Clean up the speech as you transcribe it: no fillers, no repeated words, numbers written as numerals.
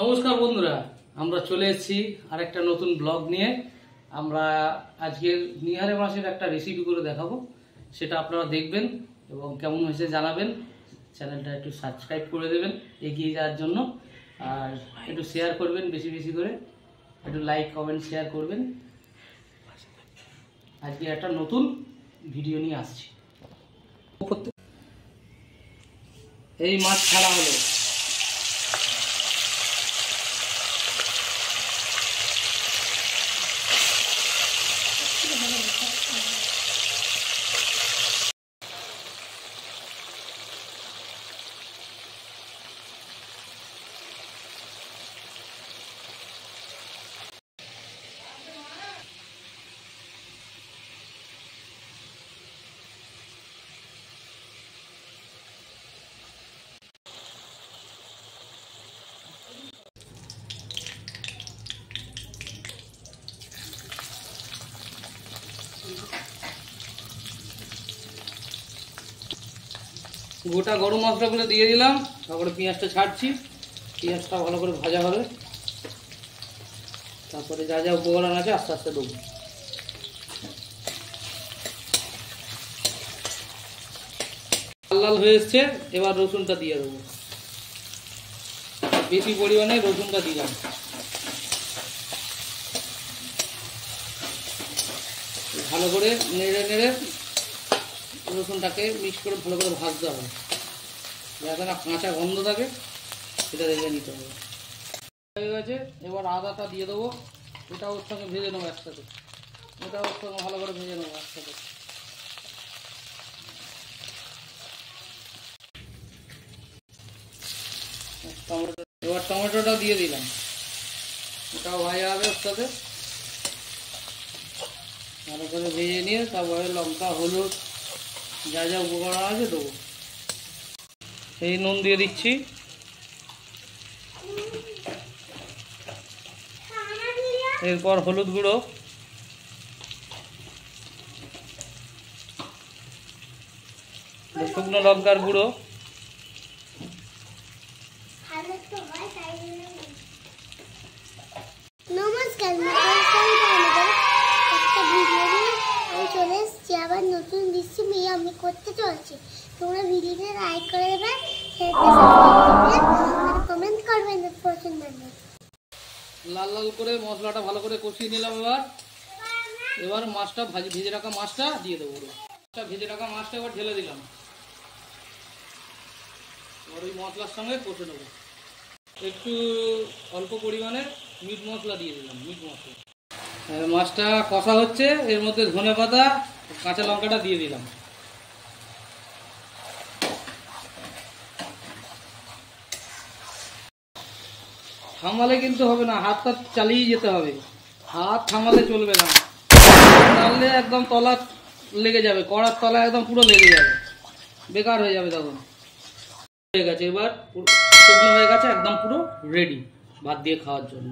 নমস্কার বন্ধুরা, আমরা চলে এসেছি আরেকটা নতুন ব্লগ নিয়ে। আমরা আজকের নিহারে মাছের একটা রেসিপি করে দেখাবো, সেটা আপনারা দেখবেন এবং কেমন হয়েছে জানাবেন। চ্যানেলটা একটু সাবস্ক্রাইব করে দেবেন এগিয়ে যাওয়ার জন্য, আর একটু শেয়ার করবেন বেশি বেশি করে, একটু লাইক কমেন্ট শেয়ার করবেন। আজকে একটা নতুন ভিডিও নিয়ে আসছি। এই মাছ ছাড়া হলো, গোটা গরম মশলাগুলো দিয়ে দিলাম, তারপরে পেঁয়াজটা ছাড়ছি। পেঁয়াজটা ভালো করে ভাজা হবে, তারপরে যা যা উপকরণ আছে আস্তে আস্তে দেবো। লাল লাল হয়ে এসছে, এবার রসুনটা দিয়ে দেবো। বেশি পরিমাণে রসুনটা দিলাম। ভালো করে নেড়ে নেড়ে রসুনটাকে মিক্স করে ভালো করে ভাজতে হবে, যাতে না কাঁচা গন্ধ থাকে, সেটা দেখে নিতে হবে। হয়ে গেছে, এবার আদাটা দিয়ে দেবো। এটা ওর সঙ্গে ভেজে নেবো একসাথে, এটা ওর সঙ্গে ভালো করে ভেজে নেবো একসাথে। টমেটো, এবার টমেটোটা দিয়ে দিলাম, এটাও ভাজা হবে ওর সাথে। ভালো করে ভেজে নিয়ে তারপরে লঙ্কা হলুদ যা যা উপকরণ আছে দেবো। এই নুন দিয়ে দিচ্ছি, এরপর হলুদ গুঁড়ো, শুকনো লঙ্কার গুঁড়ো, নমস্কার, একটা ভিডিও নিয়ে আমি চলে এসেছি। আবার নতুন রেসিপি আমি করতে চলছি। তোমরা ভিডিওটা লাইক করে দেবে, আর কমেন্ট করবেন পছন্দ হলে। লাল লাল করে মশলাটা ভালো করে কষিয়ে নিলাম। এবার মাছটা ভেজে রাখা মাছটা দিয়ে দেবো। ভেজে রাখা মাছটা এবার ঢেলে দিলাম, এবার ওই মশলার সঙ্গে কষে নেবো। একটু অল্প পরিমাণে মিট মশলা দিয়ে দিলাম, মিট মশলা। মাছটা কষা হচ্ছে, এর মধ্যে ধনে পাতা কাঁচা লঙ্কাটা দিয়ে দিলাম। থামালে কিন্তু হবে না, হাতটা চালিয়ে যেতে হবে। হাত থামালে চলবে না, তাহলে একদম তলা লেগে যাবে, কড়ার তলা একদম পুরো লেগে যাবে, বেকার হয়ে যাবে তখন। হয়ে গেছে, এবার শুকনো হয়ে গেছে, একদম পুরো রেডি ভাত দিয়ে খাওয়ার জন্য।